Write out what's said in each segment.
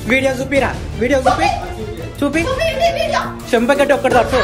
Video చూపిరా video చూపి చెంపకట్టి ఒక్కటి తట్టు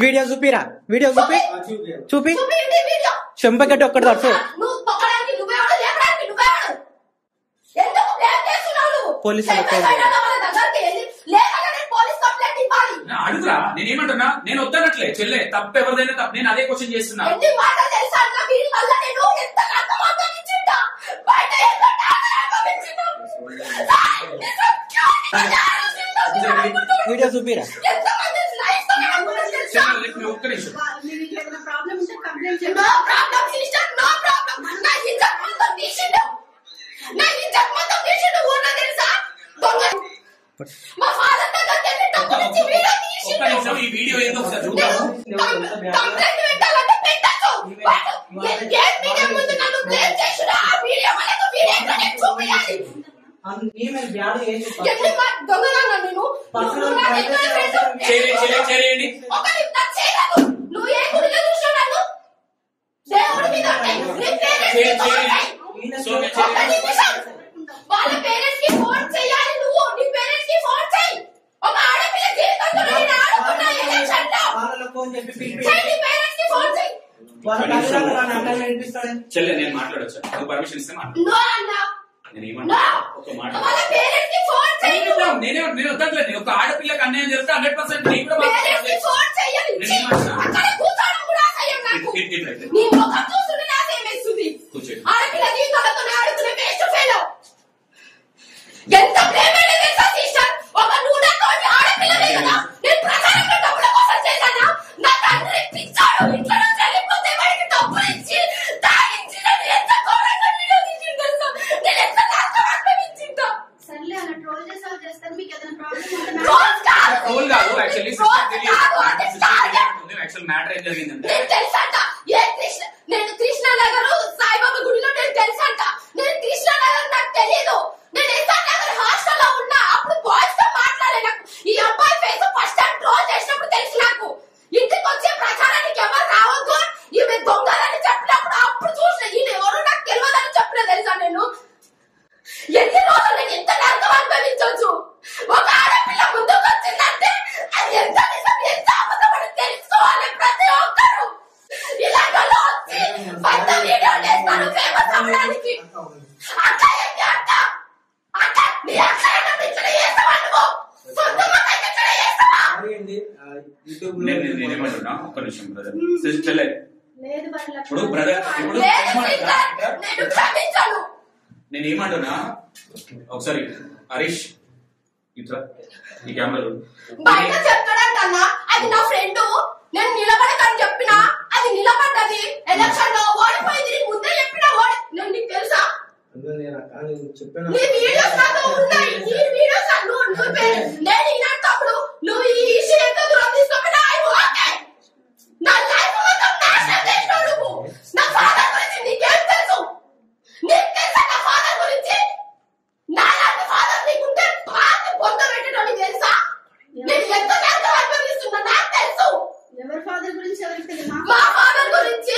వీడియో చూపిరా వీడియో చూపి చెంపకట్టి ఒక్కటి తట్టు పోలీసులు అడుగురా నేనేమంటున్నా నేను వద్దనట్లే చెల్లె తప్పు ఎవరిదైనా తప్పు నేను అదే క్వశ్చన్ చేస్తున్నా వీడియో చూపిరా ఒక్క నిమిషం ఈ వీడియో ఏదో ఒకసారి చేయండి చెల్లె నేను మాట్లాడొచ్చా నువ్వు పర్మిషన్ ఇస్తే నేను వద్దట్లేదు ఒక ఆడపిల్లకి అన్యాయం చేస్తే 100% మ్యాటర్ ఏం జరిగిందంటే నేను కృష్ణానగర్ సాయిబాబా గుడిలో నేను తెలుసంట నేను కృష్ణానగర్ నాకు తెలియదు నేను ఎస్ఆర్ హాస్టల్లో ఉన్నా అప్పుడు బాయ్స్ తో మాట్లాడే నాకు ఈ అబ్బాయి ఫేస్ ఫస్ట్ టైం ట్రోల్ చేసినప్పుడు తెలుసు నాకు ఇంటికి వచ్చే ప్రచారానికి ఎవరు రావద్దు ఈమె దొంగలని చెప్పినప్పుడు అప్పుడు చూసిన ఈయన ఎవరు నాకు తెలియదని చెప్పిన తెలుసా నేను ఎన్ని రోజులు నేను ఇంత నరకం అనుభవించవచ్చు ఒక ఆడపిల్ల ముందుకు వచ్చిందంటే అది ఎంత నిజం ఎంత అబద్ధం అని తెలుసుకోవాలి ప్రతి ఒక్కరు ఇలాంటి వాళ్ళు వచ్చి పెద్ద వీడియో చేస్తారు ఫేమస్ అవ్వడానికి అక్క ఏంటి అక్క నీ అక్క పిచ్చడ చేస్తావా నువ్వు సొంతంగా పిచ్చడ చేస్తావా నేనేమంటున్నా ఒక్క నిమిషం బ్రదర్ చెల్లె ఇప్పుడు బ్రదర్ ఇప్పుడు నేను క్షమించను నేనేమంటున్నా ఒకసారి హరీష్ ఇట్లా ఈ కెమెరాలు బయట చెప్తాడంటన్నా అది నా ఫ్రెండ్ నేను నిలబడకని చెప్పినా అది నిలబడ్డది ఎలక్షన్ లో ఓడిపోయింది ముందే చెప్పినా నేను నీకు తెలుసా నీ వీడియోస్ నాతో ఉన్నాయి నీ వీడియోస్ నేను ఇలాంటప్పుడు నువ్వు ఈ ఇష్యూ ఎంత దూరం తీసుకున్నా ఓకే నా లైఫ్ మొత్తం నాశనం చేసినావు నువ్వు నా ఫాదర్ గురించి నీకేం తెలుసు నీకు తెలుసా నా ఫాదర్ గురించి నా లాంటి ఫాదర్ నీకుంటే బాగా బొంద పెట్టడం తెలుసా నేను ఎంత నరకం అనుభవిస్తున్నా నాకు తెలుసు ఎవరి ఫాదర్ గురించి ఎవరికి తెలియదు మా ఫాదర్ గురించి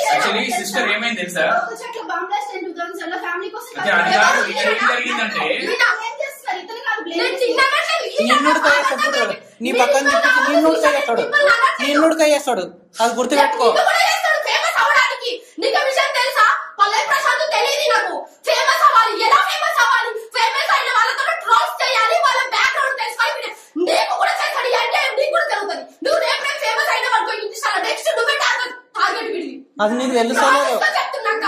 యాక్చువల్లీ సిస్టర్ ఏమైంది తెలుసా ఒక చెట్ల బాంబ్ బ్లాస్ట్ అయింది 2007 లో ఫ్యామిలీ కోసం అది కాదు ఇక్కడ ఏం జరిగిందంటే ఏం చేస్తారు ఇతను కాదు నిన్నుడికాయేస్తాడు నీ పక్కన చెప్పి నిన్నుడికాయేస్తాడు అది గుర్తుపెట్టుకో ఫేమస్ అవడానికి నీకు విషయం తెలుసా పల్లె ప్రశాంత్ తెలియదు నాకు ఫేమస్ అవ్వాలి ఎలా ఫేమస్ అవ్వాలి ఫేమస్ అయిన వాళ్ళతో ట్రోల్స్ చేయాలి వాళ్ళ బ్యాక్గ్రౌండ్ తెలుసుకోవాలి నీకు కూడా చేస్తాడు అంటే నీకు కూడా జరుగుతుంది నువ్వు రేపు ఫేమస్ అయిన వాడుకో ఇన్స్టాలో నెక్స్ట్ నువ్వే టార్గెట్ పెట్టి అది నీకు తెలుసలేదు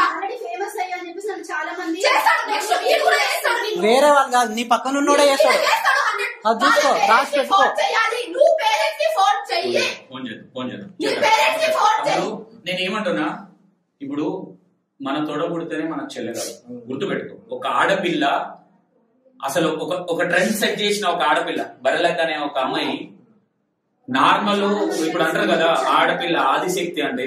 ఆల్రెడీ ఫేమస్ అయ్యాని చెప్పేసి చాలా మంది చేస్తాడు నెక్స్ట్ మీరు కూడా చేస్తాడు వేరే వాళ్ళు కాదు నీ పక్కన ఉన్నోడే చేస్తాడు అది చూసుకో, రాసి పెట్టుకో. ఫోన్ చేయాలి, నువ్వు పేరెంట్స్ కి ఫోన్ చెయ్యి. నేను ఏమంటున్నా, ఇప్పుడు మన తొడబుడితేనే మన చెల్లె కాదు, గుర్తుపెట్టుకో. ఒక ఆడపిల్ల అసలు ఒక ట్రెండ్ సెట్ చేసిన ఒక ఆడపిల్ల బరలక్ అనే ఒక అమ్మాయి నార్మల్, ఇప్పుడు అంటారు కదా ఆడపిల్ల ఆదిశక్తి అంటే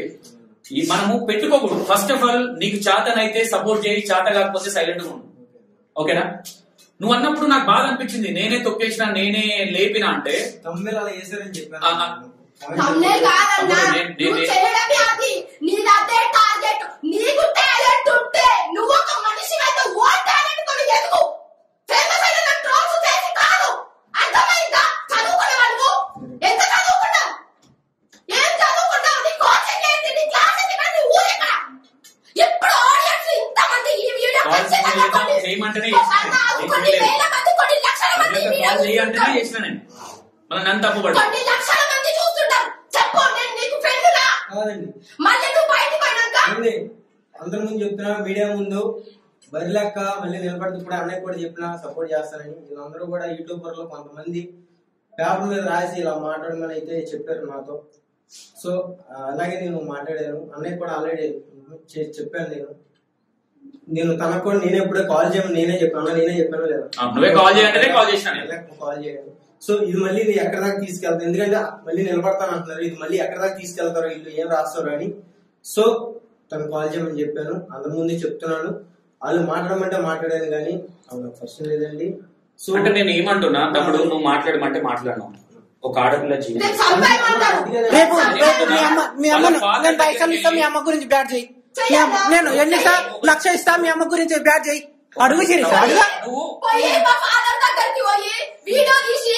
మనము పెట్టుకోకూడదు. ఫస్ట్ ఆఫ్ ఆల్ నీకు చేతనైతే సపోర్ట్ చేయి, చేత కాకపోతే సైలెంట్ గా ఉండు, ఓకేనా? నువ్వు అన్నప్పుడు నాకు బాధ అనిపించింది, నేనే తొక్కేసిన నేనే లేపినా అంటే నువ్వు ఒక మనిషి అయితే ఓ టాలెంట్ కొని ఎదుగు. ఫేమస్ అయిన ట్రోల్స్ చేసి కాదు, అర్థమైందా? చదువుకునేవాడు ఎంత చదువుకున్నావు, ఏం చదువుకున్నావు, నీ కోచింగ్ ఏంటి, నీ క్లాస్ ఏంటి, కానీ ఊరు ఎక్కడ? ఎప్పుడు ఆడియన్స్ ఇంతమంది ఈ వీడియో కొన్ని వేల మంది, కొన్ని లక్షల మంది కొన్ని లక్షల మంది చూస్తుంటారు. చెప్పు, నేను నీకు ఫ్రెండ్నా? మళ్ళీ నువ్వు బయటకు పోయినాక అందరి ముందు చెప్తున్నా, మీడియా ముందు బరిలక్క మళ్ళీ నిలబడి కూడా అన్నయ్య కూడా చెప్పినా సపోర్ట్ చేస్తానని. వీళ్ళందరూ కూడా యూట్యూబర్లు కొంతమంది పేపర్ మీద రాసి ఇలా మాట్లాడమని అయితే చెప్పారు నాతో. సో అలాగే నేను మాట్లాడాను, అన్నయ్య కూడా ఆల్రెడీ చెప్పాను. నేను తనకు కూడా నేనే ఎప్పుడే కాల్ చేయమని నేనే చెప్పాను, నేనే చెప్పాను లేదా కాల్ చేయను. సో ఇది మళ్ళీ ఎక్కడ దాకా తీసుకెళ్తాను, ఎందుకంటే మళ్ళీ నిలబడతాను అంటున్నారు, ఇది మళ్ళీ ఎక్కడ దాకా తీసుకెళ్తారో, వీళ్ళు ఏం రాస్తారు అని. సో తను కాల్ చేయమని చెప్పాను, అందరి ముందు చెప్తున్నాను. వాళ్ళు మాట్లాడమంటే మాట్లాడాను కానీ ఫస్ట్ లేదండి. సో అంటే నేను ఏమంటున్నా తమ్ముడు, నువ్వు మాట్లాడమంటే మాట్లాడను. ఒక ఆడపిల్ల జీవితం రేపు మీ అమ్మను నేను పైసలు ఇస్తా, మీ అమ్మ గురించి బ్యాట్ చేయి. నేను ఎన్ని లక్ష ఇస్తా, మీ అమ్మ గురించి బ్యాట్ చేయి. అడుగు శిరీష, అడుగు. వీడియో తీసి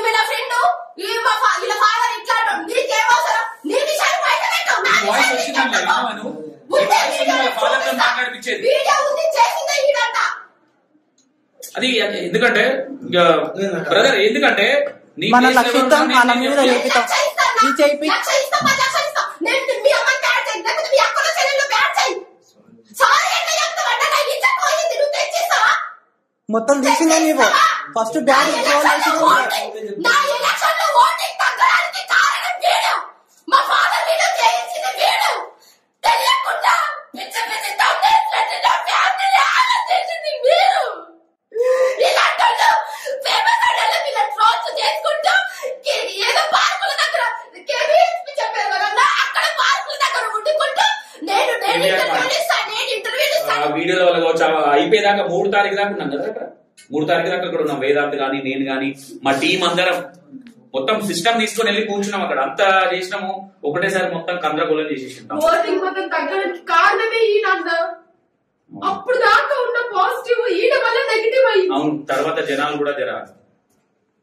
వీళ్ళ ఫ్రెండ్ వీళ్ళ ఫాదర్ ఇట్లా నీకేమవసరం, నీ విషయాన్ని బయట అది. ఎందుకంటే బ్రదర్, ఎందుకంటే మన లక్షిద్దాం, మన మీద చేపిస్తాం. మొత్తం తీసిందే నీవు. ఫస్ట్ బ్యాగ్ వీడియోలో అయిపోయేదాకా 3 తారీఖు దాకా ఉన్నాం కదా అక్కడ. 3 తారీఖు దాకా అక్కడ ఉన్నాం, వేదాంత్ గాని నేను గాని మా టీం అందరం మొత్తం సిస్టమ్ తీసుకొని వెళ్ళి కూర్చున్నాం అక్కడ. అంతా చేసినాము, ఒకటేసారి మొత్తం గందరగోళం చేసేసింటాం. కారణమే అప్పుడు దాకా ఉన్న పాజిటివ్ ఈడ వల్ల నెగిటివ్ అయ్యింది. అవును, తర్వాత జనాలు కూడా జరాలి.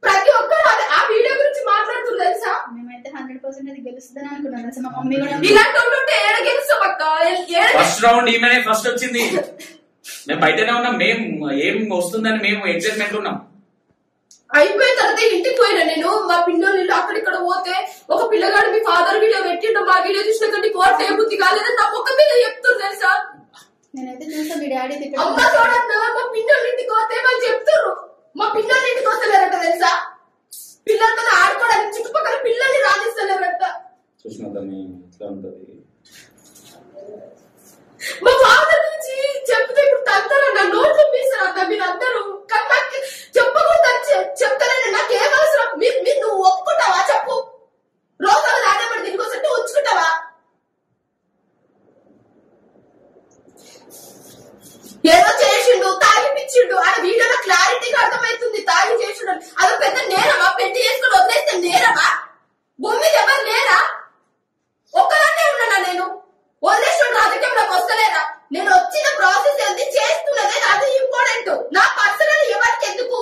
ప్రతి ఒక్కరు ఆ వీడియో గురించి మాట్లాడుతున్నారు తెలుసా. మేమైతే 100% గెలుస్తుందని అనుకున్నాం తెలుసా. మా మమ్మీ కూడా ఇలాంటి ఉంటే ఏడ గెలుస్తాం అక్క. ఫస్ట్ రౌండ్ ఈమెనే ఫస్ట్ వచ్చింది. మేము బయటనే ఉన్నాం, మేము ఏం వస్తుందని మేము ఎగ్జైట్మెంట్ ఉన్నాం. అయిపోయిన తర్వాత ఇంటికి పోయినా నేను, మా పిల్లలు అక్కడిక్కడ పోతే ఒక పిల్లగాడు మీ ఫాదర్ వీడియో పెట్టిండు, మా వీడియో చూసిన కంటే కోర్టు ఏ బుద్ధి కాలేదని నా ఒక్క మీద చెప్తున్నారు తెలుసా. నేనైతే చూసా మీ డాడీ అమ్మ చూడన్నా, మా పిల్లలు ఇంటికి పోతే వాళ్ళు చెప్తారు, మా పిల్లలు ఇంటికి వస్తలేరట తెలుసా. పిల్లలతో ఆడుకోవడానికి చుట్టుపక్కల పిల్లల్ని రాణిస్తలేరట. మా ఫాదర్ నుంచి చెప్తే ఇప్పుడు తంతారా, నా నోట్లు మీసారా మీరు అందరూ. కానీ నాకు చెప్పకూడదు చెప్తారని నాకు ఏం అవసరం. మీరు నువ్వు ఒప్పుకుంటావా చెప్పు. రోజులు రాజపడి దీనికోసం ఉంచుకుంటావా? ఏదో చేసిండు, తాగిపించిండు, ఆ వీడియోలో క్లారిటీగా అర్థమవుతుంది తాగి చేసిండు. అది పెద్ద నేరమా? పెళ్లి చేసుకుని వదిలేస్తే నేరమా? భూమి ఎవరు లేరా? ఒక్కదాన్నే ఉన్నానా నేను? వదిలేసిన రాజకీయంలోకి వస్తలేరా? నేను వచ్చిన ప్రాసెస్ ఏంది, చేస్తున్నదే అది ఇంపార్టెంట్. నా పర్సనల్ ఎవరికి ఎందుకు?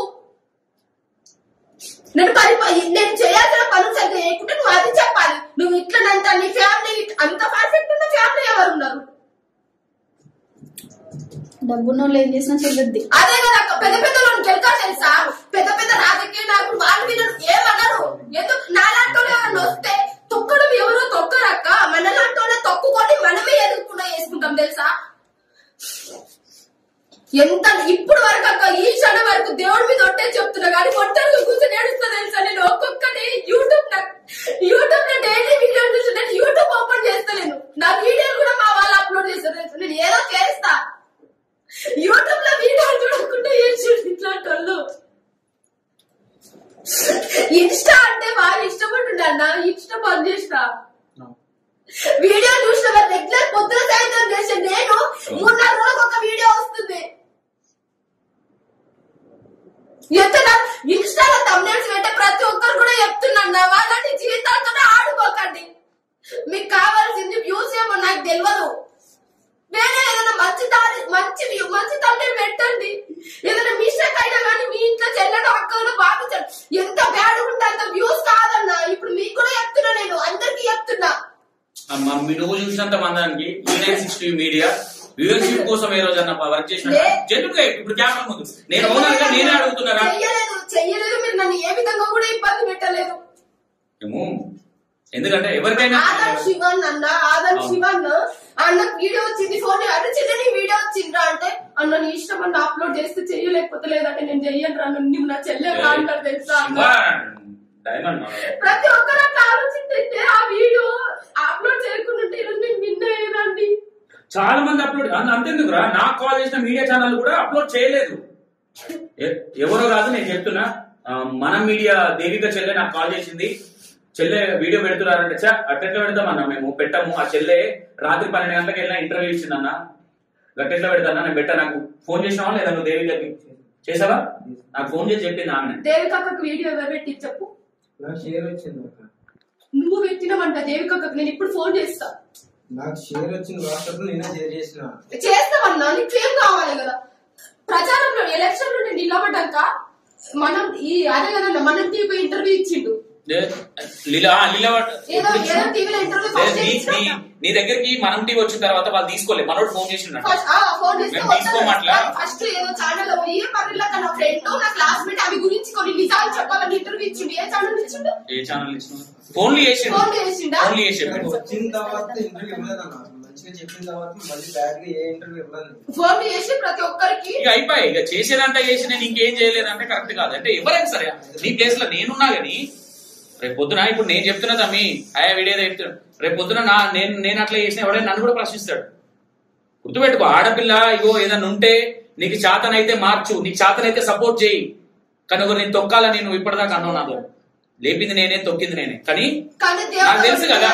నేను చేయాల్సిన పనులు సరిగ్గా చేయకుంటే నువ్వు అది చెప్పాలి. నువ్వు ఇట్లనంత నీ ఫ్యామిలీ అంత పర్ఫెక్ట్ ఉన్న ఫ్యామిలీ ఎవరు ఉన్నారు? డబ్బున్నోళ్ళు ఏం చేసినా చెల్లుద్ది. అదే కదా పెద్ద పెద్ద గెలుకా తెలుసా. పెద్ద పెద్ద రాజకీయ నాయకులు వాళ్ళు వీళ్ళు ఏమన్నారు? ఎందుకు నాలాంటి ఎవరన్నా వస్తే తొక్కడం ఎవరో తొక్కరక్క. మనలాంటి తొక్కుకొని మనమే ఎదుర్కొంటూ చేసుకుంటాం తెలుసా. ఎంత ఇప్పుడు వరకు అక్క, ఈ క్షణం వరకు దేవుడి మీద ఒట్టే చెప్తున్నా కానీ ఇన్స్టా అంటే బాగా ఇష్టపడుతుండే అన్న. ఇన్స్టా బంద్ చేసిన. వీడియో చూసిన రెగ్యులర్ పొద్దున సాయంత్రం చేసే నేను 3-4 రోజులకు ఒక వీడియో వస్తుంది. ఇన్స్టాలో థంబ్నెయిల్స్ పెట్టే ప్రతి ఒక్కరు కూడా చెప్తున్నా వాళ్ళని జీవితాలతోనే ఆడుకోకండి. మీకు కావాల్సింది వ్యూస్ ఏమో నాకు తెలియదు. వేరే ఏదైనా మంచి థంబ్నెయిల్ పెట్టండి. ఏదైనా మిస్టేక్ అయినా కానీ మీ ఇంట్లో చెల్లెడు అక్కలు బాగుంటారు. ఎంత బ్యాడ్ ఉంటే అంత వ్యూస్ కాదన్నా. ఇప్పుడు మీకు కూడా చెప్తున్నా, నేను అందరికి చెప్తున్నా. నువ్వు చూసినంత మందానికి E960 మీడియా వ్యూవర్షిప్ కోసం ఏ రోజన్నా వర్క్ చేసిన జెన్యున్గా ఇప్పుడు కెమెరా ముందు నేను ఓనర్గా నేనే అడుగుతున్నా. చెయ్యలేదు మీరు నన్ను ఏ విధంగా కూడా ఇబ్బంది పెట్టలేదు. ఎందుకంటే ఎవరికైనా ఆదర్ శివన్ అన్న వీడియో వచ్చింది, ఫోన్ అరిచిందని వీడియో వచ్చిండ్రా అంటే అన్న నీ ఇష్టం అన్న అప్లోడ్ చేస్తే చెయ్యలేకపోతే లేదంటే నేను చెయ్యను రా, నువ్వు నా చెల్లె అంటారు తెలుసా. ప్రతి ఒక్కరు అట్లా ఆలోచించే ఆ వీడియో అప్లోడ్ చేయకుండా ఈరోజు నేను విన్ అయ్యేదాన్ని. చాలా మంది అప్లోడ్ అంతేందుకురా, నాకు కాల్ చేసిన మీడియా ఛానల్ కూడా అప్లోడ్ చేయలేదు. ఎవరో కాదు నేను చెప్తున్నా, మన మీడియా దేవిక చెల్లె నాకు కాల్ చేసింది. చెల్లె వీడియో పెడుతున్నారంటే అట్టెట్లా పెడతామన్నా, మేము పెట్టాము. ఆ చెల్లె రాత్రి 12 గంటలకు వెళ్ళినా ఇంటర్వ్యూ ఇచ్చిందన్న. గట్టెట్లా పెడతానా నేను పెట్టా. నాకు ఫోన్ చేసినావా లేదా నువ్వు దేవికకి? చేసావా? నాకు ఫోన్ చేసి చెప్పింది ఆమె. దేవికకు వీడియో ఎవరు పెట్టి చెప్పు. నాకు షేర్ వచ్చింది. నువ్వు పెట్టినవంట దేవికకు. నేను ఇప్పుడు ఫోన్ చేస్తా. నాకు షేర్ వచ్చింది, వాట్సాప్ లో నేనే షేర్ చేసిన. చేస్తామన్నా, నీకు ఏం కావాలి కదా. ప్రచారంలో ఎలక్షన్ లో నేను నిలబడ్డాక మనం అదే కదన్నా మనం టీవీ ఇంటర్వ్యూ ఇచ్చిండు. నీ దగ్గరికి మనం టీవీ వచ్చిన తర్వాత వాళ్ళు తీసుకోలేదు. మనోడు ఫోన్ చేసిండు తీసుకోమట్లా. ఫస్ట్ ఏదో ఛానల్ పోయి మళ్ళీ నా ఫ్రెండ్ నా క్లాస్మేట్ అవి గురించి కొన్ని నిజాలు చెప్పాలని ఇంటర్వ్యూ ఇచ్చిండు. ఏ ఛానల్ ఇచ్చిండు? ఏ ఛానల్ ఇచ్చిండు? ఫోన్లు చేసిండు. వచ్చిన తర్వాత ఇంటర్వ్యూ ఇవ్వలేదన్నా. మంచిగా చెప్పిన తర్వాత మళ్ళీ బ్యాడ్ గా ఏ ఇంటర్వ్యూ ఇవ్వలేదు. ఫోన్ చేసి ప్రతి ఒక్కరికి ఇక అయిపోయి ఇక చేసేదంతా చేసి నేను ఇంకేం చేయలేదంటే కరెక్ట్ కాదు. అంటే ఎవరైనా సరే నీ ప్లేస్ లో నేనున్నా గానీ రేపు పొద్దున ఇప్పుడు నేను చెప్తున్నా తమ్మి వీడియో చెప్తున్నా, రేపు పొద్దున నేను అట్లా చేసిన ఎవరైనా నన్ను కూడా ప్రశ్నిస్తాడు. గుర్తుపెట్టుకో, ఆడపిల్ల ఇగో ఏదన్నా ఉంటే నీకు చేతనైతే మార్చు, నీకు చేతనైతే సపోర్ట్ చేయి. కానీ నేను తొక్కాలని నువ్వు ఇప్పటిదాకా అన్నావు. నాతో లేపింది నేనే, తొక్కింది నేనే. కానీ నాకు తెలుసు కదా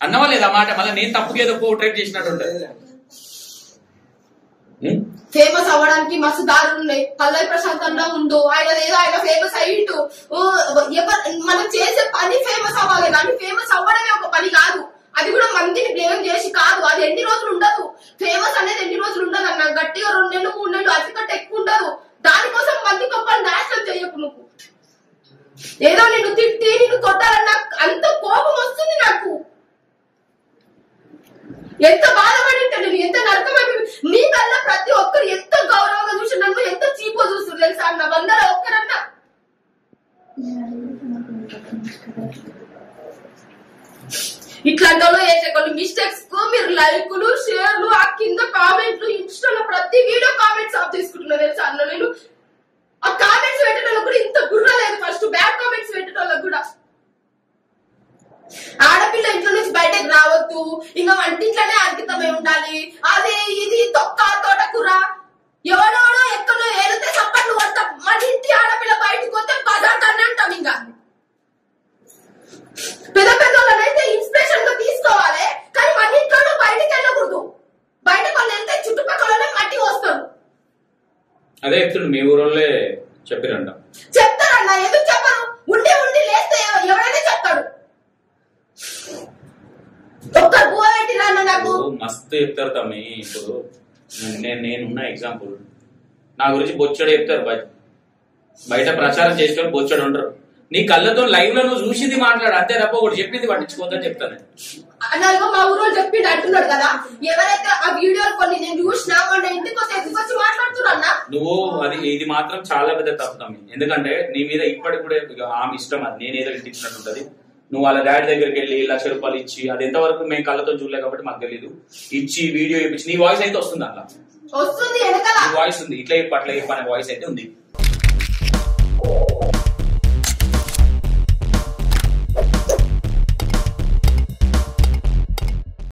అన్నవా లేదా మాట. మళ్ళీ నేను తప్పుకి ఏదో పోర్ట్రేట్ చేసినట్టు ఉంటుంది. ఫేమస్ అవ్వడానికి మస్తు దారులు ఉన్నాయి. పల్లవి ప్రశాంత్ అన్న ఉండు, ఆయన ఫేమస్ అయ్యిండు. మనం చేసే పని ఫేమస్ అవ్వాలి కానీ ఫేమస్ అవ్వడమే ఒక పని కాదు. అది కూడా మందిని బ్లేమ్ చేసి కాదు. అది ఎన్ని రోజులు ఉండదు. ఫేమస్ అనేది ఎన్ని రోజులు ఉండదు అన్న. గట్టిగా 2 నెలలు 3 నెలలు అతికంటే ఎక్కువ ఉండదు. దానికోసం మంది గొప్పలు నాశనం చేయకు. నువ్వు ఏదో నిన్ను తిట్టి నిన్ను కొట్టాలన్న అంత కోపం వస్తుంది నాకు. ఎంత బాధపడి ఉంటాను నేను, ఎంత నరకమైపోయి. నీ వల్ల ప్రతి ఒక్కరు ఎంత గౌరవంగా చూసి నన్ను ఎంత చీపో చూస్తారు తెలుసా అన్న. 100 ఒక్కరన్నా ఇట్లాంటి వాళ్ళు చేసే కొన్ని మిస్టేక్స్ కు మీరు లైకులు షేర్లు ఆ కింద కామెంట్లు ఇన్స్టాలో ప్రతి వీడియో కామెంట్స్ ఆఫ్ తీసుకుంటున్నా తెలుసా అన్న. నేను ఆ కామెంట్స్ పెట్టిన వాళ్ళకి కూడా ఇంత బుర్ర లేదు. ఫస్ట్ బ్యాడ్ కామెంట్స్ పెట్టిన వాళ్ళకి కూడా ఆడపిల్ల ఇంట్లో నుంచి బయటకు రావద్దు, ఇంకా వంటింట్లోనే అంకితమై ఉండాలి, అదే ఇది తొక్క తోటకూర ఎవడోడో ఎక్కడో ఏలితే చప్పట్లు కొడతాం. మన ఇంటి ఆడపిల్ల బయటకు వస్తే పదార్థాన్ని అంటాం. ఇంకా పెద్ద పెద్ద వాళ్ళనైతే ఇన్స్పిరేషన్ గా తీసుకోవాలి కానీ మన ఇంట్లో బయటకు వెళ్ళకూడదు. బయటకు వాళ్ళు వెళ్తే చుట్టుపక్కలనే మట్టి వస్తారు. అదే చెప్తుండు మీ ఊరోళ్ళే చెప్పారంట. చెప్తారన్న, ఎందుకు చెప్పరు? ఉండి లేస్తే ఎవరైనా చెప్తాడు. మస్తు చెప్తారు తమ్మి. ఇప్పుడు నేనున్న ఎగ్జాంపుల్ నా గురించి బొచ్చడు చెప్తారు. బయట ప్రచారం చేసేవాళ్ళు బొచ్చడు ఉండరు. నీ కళ్ళతో లైవ్ లో నువ్వు చూసింది మాట్లాడు అంతే తప్ప ఒకటి చెప్పింది పట్టించుకోవద్దని చెప్తాను. మా ఊరు చెప్పిండు అంటున్నాడు కదా. ఎవరైతే ఆ వీడియోలు కొన్ని నేను చూసినా మొన్న ఇంటికి వచ్చి ఎత్తుకొచ్చి మాట్లాడుతున్నా. నువ్వు ఇది మాత్రం చాలా పెద్ద తప్పు తమ్మి. ఎందుకంటే నీ మీద ఇప్పటికి కూడా ఆమె ఇష్టం, అది నేనేదో ఇంటించినట్టు ఉంటది. నువ్వు వాళ్ళ డాడీ దగ్గరికి వెళ్ళి ₹1,00,000 ఇచ్చి, అది ఎంతవరకు మేము కళ్ళతో చూడలే కాబట్టి మాకు తెలియదు, ఇచ్చి వీడియో ఇప్పించి నీ వాయిస్ అయితే వస్తుంది. అట్లా వస్తుంది, వాయిస్ ఉంది. ఇట్లా చెప్పు అట్లా చెప్పు అనే వాయిస్ అయితే ఉంది.